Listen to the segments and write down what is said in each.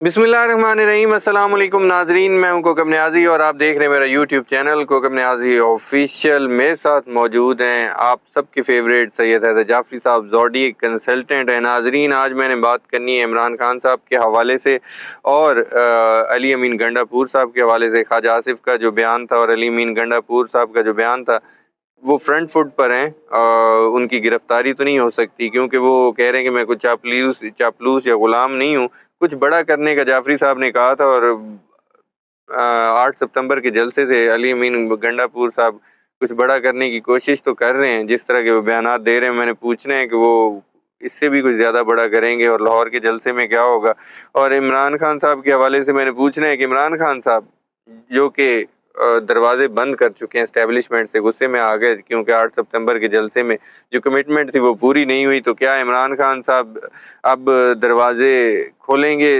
بسم اللہ الرحمن الرحیم۔ السلام علیکم ناظرین، میں ہوں کوکب نیازی اور آپ دیکھ رہے ہیں میرا یوٹیوب چینل کوکب نیازی آفیشیل۔ میرے ساتھ موجود ہیں آپ سب کے فیوریٹ سید حیدر جعفری صاحب، زوڈی کنسلٹنٹ ہیں۔ ناظرین، آج میں نے بات کرنی ہے عمران خان صاحب کے حوالے سے اور علی امین گنڈا پور صاحب کے حوالے سے۔ خواجہ آصف کا جو بیان تھا اور علی امین گنڈا پور صاحب کا جو بیان تھا وہ فرنٹ فٹ پر ہیں، ان کی گرفتاری تو نہیں ہو سکتی کیونکہ وہ کہہ رہے ہیں کہ میں کچھ چاپلوس یا غلام نہیں ہوں۔ کچھ بڑا کرنے کا جعفری صاحب نے کہا تھا اور 8 ستمبر کے جلسے سے علی امین گنڈا پور صاحب کچھ بڑا کرنے کی کوشش تو کر رہے ہیں، جس طرح کے وہ بیانات دے رہے ہیں۔ میں نے پوچھنا ہے کہ وہ اس سے بھی کچھ زیادہ بڑا کریں گے اور لاہور کے جلسے میں کیا ہوگا۔ اور عمران خان صاحب کے حوالے سے میں نے پوچھنا ہے کہ عمران خان صاحب جو کہ دروازے بند کر چکے ہیں اسٹیبلشمنٹ سے، غصے میں آ گئے کیونکہ 8 ستمبر کے جلسے میں جو کمٹمنٹ تھی وہ پوری نہیں ہوئی، تو کیا عمران خان صاحب اب دروازے کھولیں گے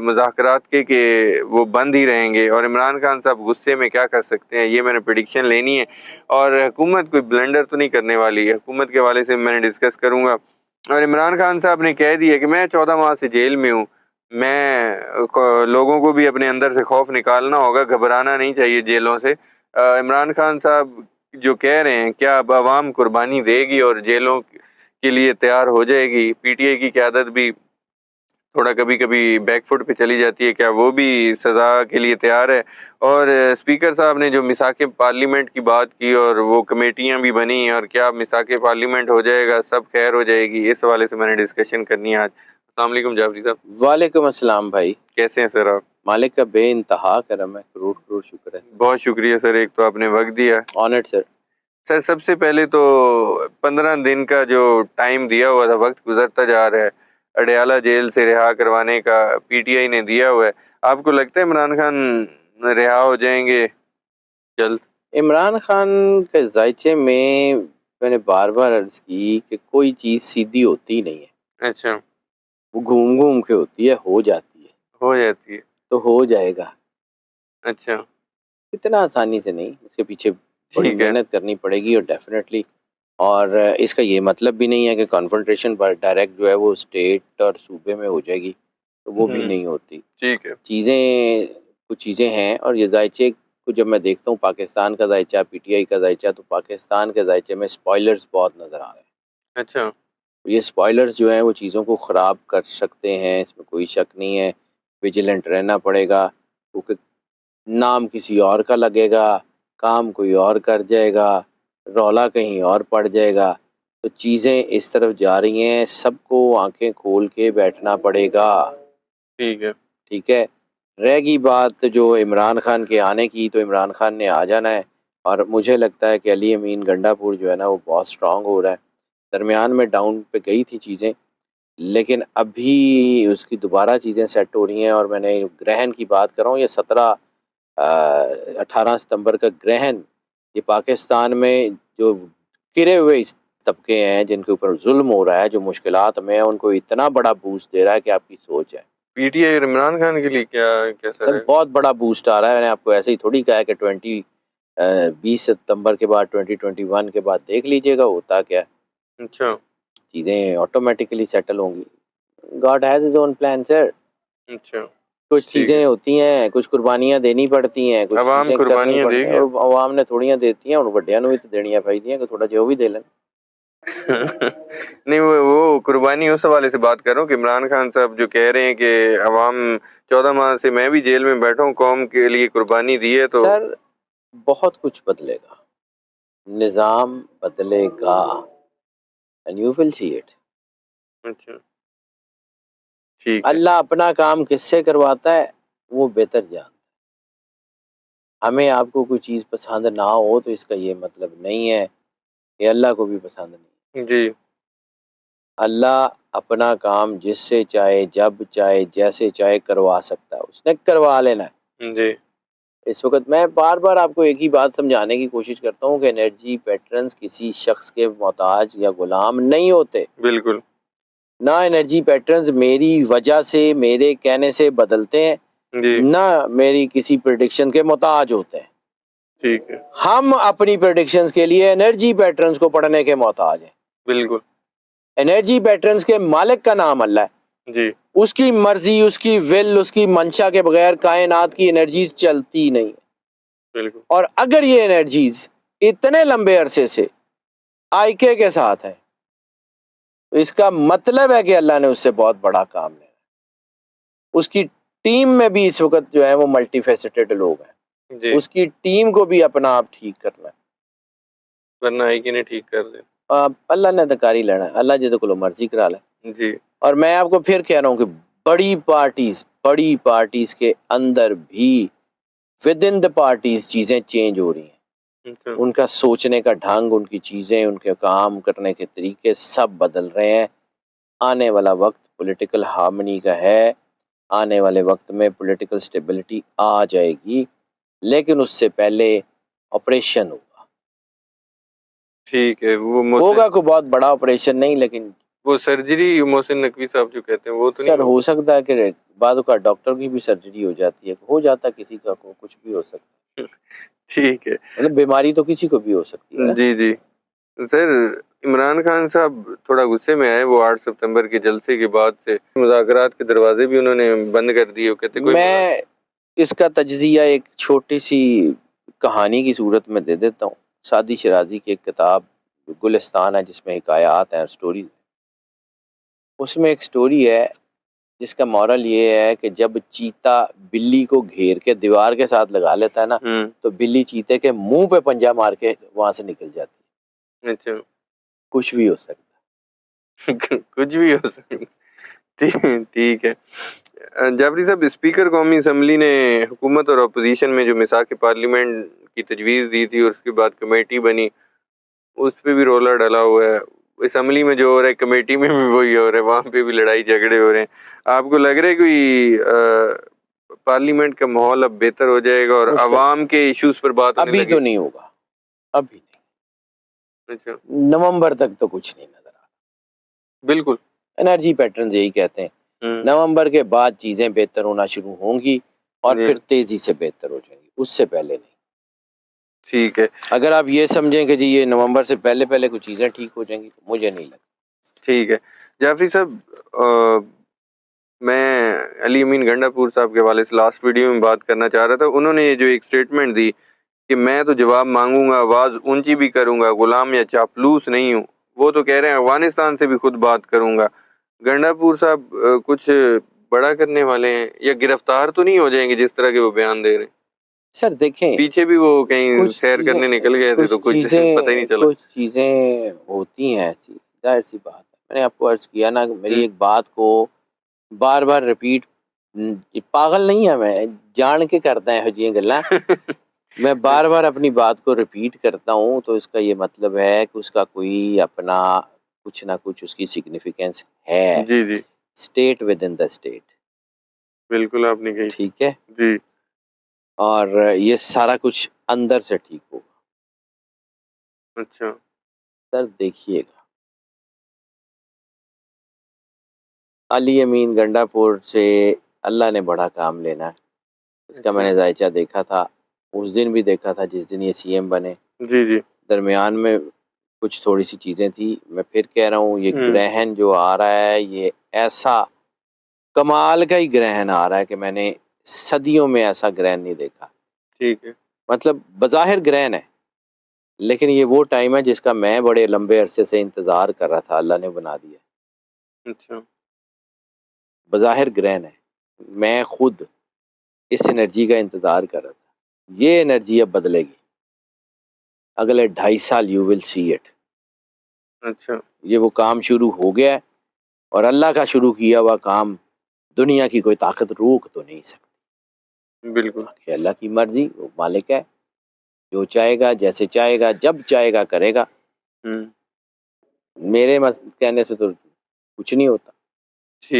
مذاکرات کے کہ وہ بند ہی رہیں گے؟ اور عمران خان صاحب غصے میں کیا کر سکتے ہیں، یہ میں نے پریڈکشن لینی ہے۔ اور حکومت کوئی بلنڈر تو نہیں کرنے والی ہے، حکومت کے حوالے سے میں نے ڈسکس کروں گا۔ اور عمران خان صاحب نے کہہ دیا کہ میں 14 ماہ سے جیل میں ہوں، میں لوگوں کو بھی اپنے اندر سے خوف نکالنا ہوگا، گھبرانا نہیں چاہیے جیلوں سے۔ عمران خان صاحب جو کہہ رہے ہیں کیا اب عوام قربانی دے گی اور جیلوں کے لیے تیار ہو جائے گی؟ پی ٹی آئی کی قیادت بھی تھوڑا کبھی کبھی بیک فٹ پہ چلی جاتی ہے، کیا وہ بھی سزا کے لیے تیار ہے؟ اور اسپیکر صاحب نے جو میثاق پارلیمنٹ کی بات کی اور وہ کمیٹیاں بھی بنی، اور کیا میثاق پارلیمنٹ ہو جائے گا، سب خیر ہو جائے گی؟ اس حوالے سے میں نے ڈسکشن کرنی ہے آج۔ السلام علیکم جعفری صاحب۔ وعلیکم السلام بھائی، کیسے ہیں سر آپ؟ مالک کا بے انتہا کرم ہے، کروڑ کروڑ شکر ہے۔ بہت شکریہ سر، ایک تو آپ نے وقت دیا۔ آنرڈ سر۔ سر سب سے پہلے تو 15 دن کا جو ٹائم دیا ہوا تھا، وقت گزرتا جا رہا ہے، اڈیالہ جیل سے رہا کروانے کا پی ٹی آئی نے دیا ہوا ہے، آپ کو لگتا ہے عمران خان رہا ہو جائیں گے جلد؟ عمران خان کے ذائچے میں نے بار بار عرض کی کہ کوئی چیز سیدھی ہوتی نہیں ہے، اچھا، وہ گھوم گھوم کے ہوتی ہے، ہو جاتی ہے ہو جاتی ہے۔ تو ہو جائے گا، اچھا، اتنا آسانی سے نہیں، اس کے پیچھے بڑی ٹھیک ہے۔ محنت کرنی پڑے گی اور ڈیفینیٹلی۔ اور اس کا یہ مطلب بھی نہیں ہے کہ کنفرنٹریشن پر ڈائریکٹ جو ہے وہ اسٹیٹ اور صوبے میں ہو جائے گی، تو وہ بھی نہیں ہوتی۔ ٹھیک ہے۔ کچھ چیزیں ہیں، اور یہ ذائچے کو جب میں دیکھتا ہوں پاکستان کا ذائچہ، پی ٹی آئی کا ذائچہ، تو پاکستان کے ذائچے میں سپوائلرز بہت نظر آ رہے ہیں۔ اچھا، یہ سپوائلرز جو ہیں وہ چیزوں کو خراب کر سکتے ہیں، اس میں کوئی شک نہیں ہے۔ ویجیلنٹ رہنا پڑے گا، کیونکہ نام کسی اور کا لگے گا، کام کوئی اور کر جائے گا، رولا کہیں اور پڑ جائے گا، تو چیزیں اس طرف جا رہی ہیں، سب کو آنکھیں کھول کے بیٹھنا پڑے گا۔ ٹھیک ہے۔ ٹھیک ہے، رہ گئی بات جو عمران خان کے آنے کی، تو عمران خان نے آ جانا ہے، اور مجھے لگتا ہے کہ علی امین گنڈا پور جو ہے نا وہ بہت سٹرونگ ہو رہا ہے۔ درمیان میں ڈاؤن پہ گئی تھی چیزیں، لیکن ابھی اس کی دوبارہ چیزیں سیٹ ہو رہی ہیں۔ اور میں نے گرہن کی بات کر رہا ہوں، یہ 18 ستمبر کا گرہن، یہ پاکستان میں جو گرے ہوئے طبقے ہیں، جن کے اوپر ظلم ہو رہا ہے، جو مشکلات میں، ان کو اتنا بڑا بوسٹ دے رہا ہے کہ آپ کی سوچ ہے۔ پی ٹی آئی اور عمران خان کے لیے کیا سر سر ہے؟ بہت بڑا بوسٹ آ رہا ہے۔ میں نے آپ کو ایسے ہی تھوڑی کہا ہے کہ 20 ستمبر کے بعد 2021 کے بعد دیکھ لیجئے گا ہوتا کیا ہے، اچھا، چیزیں آٹومیٹکلی سیٹل ہوں گی۔ God has his own plan sir. اچھا، کچھ ٹھیک ہے۔ چیزیں ہوتی ہیں، کچھ قربانیاں دینی پڑتی ہیں، کچھ عوام چیزیں کرنی قربانیاں دے پڑتی ہیں، گی۔ اور عوام نے تھوڑیاں دیتی ہیں، اور وڈیاں نو بھی تو دینیاں پائدیاں کہ تھوڑا جو بھی دے لیں۔ نہیں، وہ قربانی اس حوالے سے بات کر رہا ہوں کہ عمران خان صاحب جو کہہ رہے ہیں کہ عوام 14 ماہ سے میں بھی جیل میں بیٹھا ہوں، قوم کے لیے قربانی دی ہے، تو سر بہت کچھ بدلے گا، نظام بدلے گا، and you will see it۔ اچھا، ٹھیک ہے۔ اللہ اپنا کام کس سے کرواتا ہے وہ بہتر جانتا ہے۔ ہمیں آپ کو کوئی چیز پسند نہ ہو تو اس کا یہ مطلب نہیں ہے کہ اللہ کو بھی پسند نہیں۔ جی، اللہ اپنا کام جس سے چاہے، جب چاہے، جیسے چاہے کروا سکتا ہے، اس نے کروا لینا ہے۔ جی، اس وقت میں بار بار آپ کو ایک ہی بات سمجھانے کی کوشش کرتا ہوں کہ انرجی پیٹرنز کسی شخص کے محتاج یا غلام نہیں ہوتے۔ بالکل، نہ انرجی پیٹرنز میری وجہ سے، میرے کہنے سے بدلتے ہیں، جی، نہ میری کسی پریڈکشن کے محتاج ہوتے ہیں۔ ٹھیک ہے، ہم اپنی پریڈکشنز کے لیے انرجی پیٹرنز کو پڑھنے کے محتاج ہیں۔ بالکل، انرجی پیٹرنز کے مالک کا نام اللہ ہے۔ جی اس کی مرضی، اس کی ول، اس کی منشا کے بغیر کائنات کی انرجیز چلتی نہیں. بالکل. اور اگر یہ انرجیز اتنے لمبے عرصے سے آئی کے ساتھ ہے تو اس کا مطلب ہے کہ اللہ نے اس سے بہت بڑا کام لیا. اس کی ٹیم میں بھی اس وقت جو ہے وہ ملٹی فیسٹڈ لوگ ہیں. جی اس کی ٹیم کو بھی اپنا آپ ٹھیک کرنا ہے. ورنہ ہی کہ نہیں ٹھیک کر دے. اللہ نے تو کر ہی لینا ہے. اللہ جی کو مرضی کرا لے. جی اور میں آپ کو پھر کہہ رہا ہوں کہ بڑی پارٹیز کے اندر بھی ود ان دا پارٹیز چیزیں چینج ہو رہی ہیں. اچھا. ان کا سوچنے کا ڈھنگ، ان کی چیزیں، ان کے کام کرنے کے طریقے سب بدل رہے ہیں. آنے والا وقت پولیٹیکل ہارمنی کا ہے. آنے والے وقت میں پولیٹیکل سٹیبلٹی آ جائے گی، لیکن اس سے پہلے آپریشن ہوگا. ٹھیک ہے. وہ ہوگا کوئی بہت بڑا آپریشن نہیں، لیکن وہ سرجری محسن نقوی صاحب جو کہتے ہیں وہ تو سر نہیں ہو سکتا ہے کہ بعض اوقات ڈاکٹر کی بھی سرجری ہو جاتی ہے، ہو جاتا ہے کسی کا، کچھ بھی ہو سکتا ہے. ٹھیک ہے. مطلب بیماری تو کسی کو بھی ہو سکتی ہے نا. جی جی سر، عمران خان صاحب تھوڑا غصے میں آئے. وہ 8 ستمبر کے جلسے کے بعد سے مذاکرات کے دروازے بھی انہوں نے بند کر دیے. وہ کہتے کوئی میں اس کا تجزیہ ایک چھوٹی سی کہانی کی صورت میں دے دیتا ہوں. سعدی شرازی کی ایک کتاب گلستان ہے جس میں حکایات ہیں، سٹوریز. اس میں ایک سٹوری ہے جس کا مورل یہ ہے کہ جب چیتا بلی کو گھیر کے دیوار کے ساتھ لگا لیتا ہے نا، تو بلی چیتے کے منہ پہ پنجہ مار کے وہاں سے نکل جاتی ہے. اچھا کچھ بھی ہو سکتا ہے. کچھ بھی ہو سکتا. ٹھیک ہے. جعفری صاحب، اسپیکر قومی اسمبلی نے حکومت اور اپوزیشن میں جو میثاق پارلیمنٹ کی تجویز دی تھی اور اس کے بعد کمیٹی بنی، اس پہ بھی رولا ڈلا ہوا ہے. اسمبلی میں جو ہو رہا ہے کمیٹی میں بھی وہی ہو رہا ہے، وہاں پہ بھی لڑائی جھگڑے ہو رہے ہیں. آپ کو لگ رہا ہے کوئی پارلیمنٹ کا ماحول اب بہتر ہو جائے گا اور عوام کے ایشوز پر بات ہونے ابھی لگے؟ تو نہیں ہوگا، ابھی نہیں. اچھا. نومبر تک تو کچھ نہیں نظر آ رہا. بالکل. انرجی پیٹرنز یہی کہتے ہیں نومبر کے بعد چیزیں بہتر ہونا شروع ہوں گی اور پھر تیزی سے بہتر ہو جائیں گی، اس سے پہلے نہیں. ٹھیک ہے. اگر آپ یہ سمجھیں کہ جی یہ نومبر سے پہلے کچھ چیزیں ٹھیک ہو جائیں گی، مجھے نہیں لگتا. ٹھیک ہے. جعفری صاحب، میں علی امین گنڈا پور صاحب کے حوالے سے لاسٹ ویڈیو میں بات کرنا چاہ رہا تھا. انہوں نے یہ جو ایک سٹیٹمنٹ دی کہ میں تو جواب مانگوں گا، آواز اونچی بھی کروں گا، غلام یا چاپلوس نہیں ہوں. وہ تو کہہ رہے ہیں افغانستان سے بھی خود بات کروں گا. گنڈا پور صاحب کچھ بڑا کرنے والے ہیں یا گرفتار تو نہیں ہو جائیں گے جس طرح کے وہ بیان دے رہے ہیں؟ سر دیکھیں، پیچھے بھی وہ کہیں سیر کرنے نکل گئے تھے تو کچھ پتہ ہی نہیں چلا. کچھ چیزیں ہوتی ہیں ایسی، ظاہر سی بات ہے. میں نے آپ کو عرض کیا نا کہ میری ایک بات کو بار بار ریپیٹ، پاگل نہیں ہے میں، جان کے کرتا ہے یہ گلا. میں بار بار اپنی بات کو ریپیٹ کرتا ہوں تو اس کا یہ مطلب ہے کہ اس کا کوئی اپنا کچھ نہ کچھ اس کی سگنیفیکینس ہے. جی جی state with in the state. بالکل آپ نے کہی. ٹھیک ہے. جی. اور یہ سارا کچھ اندر سے ٹھیک ہوگا. اچھا. سر دیکھیے گا، علی امین گنڈا پور سے اللہ نے بڑا کام لینا ہے. اس کا میں نے ذائچہ دیکھا تھا، اس دن بھی دیکھا تھا جس دن یہ سی ایم بنے. جی جی. درمیان میں کچھ تھوڑی سی چیزیں تھی. میں پھر کہہ رہا ہوں، یہ گرہن جو آ رہا ہے یہ ایسا کمال کا ہی گرہن آ رہا ہے کہ میں نے صدیوں میں ایسا گرہن نہیں دیکھا. ٹھیک ہے. مطلب بظاہر گرہن ہے، لیکن یہ وہ ٹائم ہے جس کا میں بڑے لمبے عرصے سے انتظار کر رہا تھا. اللہ نے بنا دیا. اچھا. بظاہر گرہن ہے، میں خود اس انرجی کا انتظار کر رہا تھا. یہ انرجی اب بدلے گی. اگلے 2.5 سال یو ول سی اٹ. اچھا. یہ وہ کام شروع ہو گیا ہے، اور اللہ کا شروع کیا ہوا کام دنیا کی کوئی طاقت روک تو نہیں سکتی. بالکل. اللہ کی مرضی، وہ مالک ہے، جو چاہے گا، جیسے چاہے گا، جب چاہے گا کرے گا. میرے کہنے سے تو کچھ نہیں ہوتا.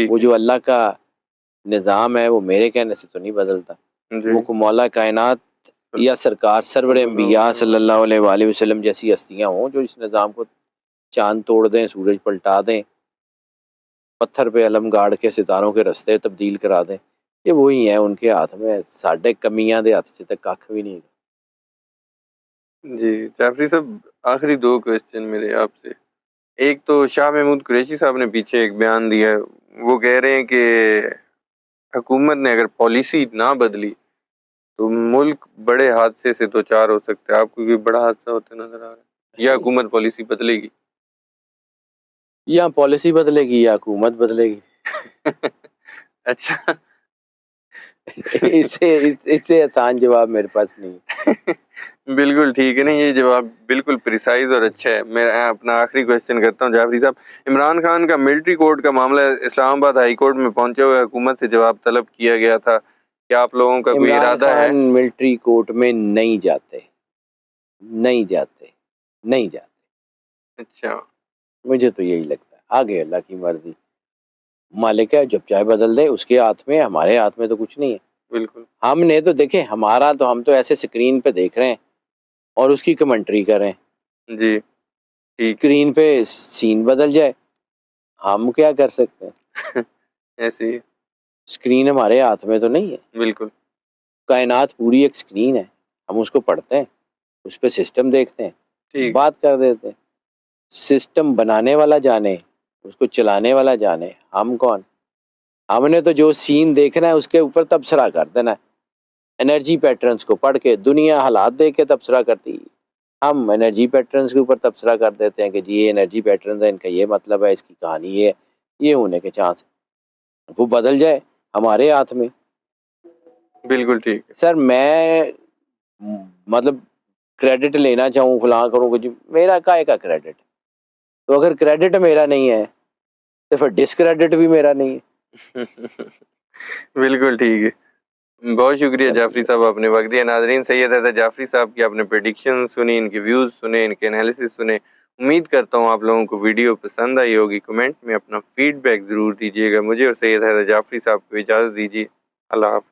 وہ جو اللہ کا نظام ہے وہ میرے کہنے سے تو نہیں بدلتا. وہ کو مولا کائنات یا سرکار سرور انبیاء صلی اللہ علیہ وآلہ وسلم جیسی ہستیاں ہوں جو اس نظام کو چاند توڑ دیں، سورج پلٹا دیں، پتھر پہ علم گاڑ کے ستاروں کے رستے تبدیل کرا دیں، یہ وہی ہیں، ان کے ہاتھ میں. ساڈے کمیاں دے ہاتھ چ کھ بھی نہیں. جی جعفری صاحب، آخری 2 کویسچن میرے آپ سے. ایک تو شاہ محمود قریشی صاحب نے پیچھے ایک بیان دیا ہے، وہ کہہ رہے ہیں کہ حکومت نے اگر پالیسی نہ بدلی تو ملک بڑے حادثے سے دو چار ہو سکتا ہے. آپ کو کوئی بڑا حادثہ ہوتے نظر آ رہا ہے یا حکومت پالیسی بدلے گی؟ یا پالیسی بدلے گی یا حکومت بدلے گی. اچھا. اس سے آسان جواب میرے پاس نہیں. بالکل ٹھیک ہے نا, یہ جواب بالکل پریسائز اور اچھا ہے. میں اپنا آخری کوشچن کرتا ہوں جعفری صاحب. عمران خان کا ملٹری کورٹ کا معاملہ اسلام آباد ہائی کورٹ میں پہنچے ہوئے حکومت سے جواب طلب کیا گیا تھا. کیا آپ لوگوں کا کوئی عمران ارادہ ہے؟ خان ملٹری کورٹ میں نہیں جاتے. اچھا, مجھے تو یہی لگتا ہے. آگے اللہ کی مرضی, مالک ہے جب چاہے بدل دے, اس کے ہاتھ میں, ہمارے ہاتھ میں تو کچھ نہیں ہے. بالکل. ہم نے تو دیکھیں, ہم تو ایسے اسکرین پہ دیکھ رہے ہیں اور اس کی کمنٹری کر رہے ہیں. جی ٹھیک. اسکرین پہ سین بدل جائے, ہم کیا کر سکتے ہیں؟ ایسے ہی. اسکرین ہمارے ہاتھ میں تو نہیں ہے. بالکل. کائنات پوری ایک اسکرین ہے, ہم اس کو پڑھتے ہیں, اس پہ سسٹم دیکھتے ہیں, ٹھیک. بات کر دیتے ہیں. سسٹم بنانے والا جانے, اس کو چلانے والا جانے, ہم کون؟ ہم نے تو جو سین دیکھنا ہے اس کے اوپر تبصرہ کر دینا ہے. انرجی پیٹرنز کو پڑھ کے دنیا حالات دیکھ کے تبصرہ کرتی ہے. ہم انرجی پیٹرنز کے اوپر تبصرہ کر دیتے ہیں کہ جی یہ انرجی پیٹرنز ہے, ان کا یہ مطلب ہے, اس کی کہانی یہ ہونے کے چانس. وہ بدل جائے ہمارے ہاتھ میں. بالکل ٹھیک. سر میں مطلب کریڈٹ لینا چاہوں, فلاں کروں کہ جی میرا کائے کا کریڈٹ؟ تو اگر کریڈٹ میرا نہیں ہے تو پھر ڈسکریڈٹ بھی میرا نہیں ہے. بالکل ٹھیک ہے. بہت شکریہ جعفری صاحب, آپ نے وقت دیا. ناظرین, سید حیدر جعفری صاحب کی آپ نے پریڈکشن سنی, ان کے ویوز سنے, ان کے انالیسس سنے. امید کرتا ہوں آپ لوگوں کو ویڈیو پسند آئی ہوگی. کمنٹ میں اپنا فیڈ بیک ضرور دیجیے گا. مجھے اور سید حیدر جعفری صاحب کو اجازت دیجیے. اللہ حافظ.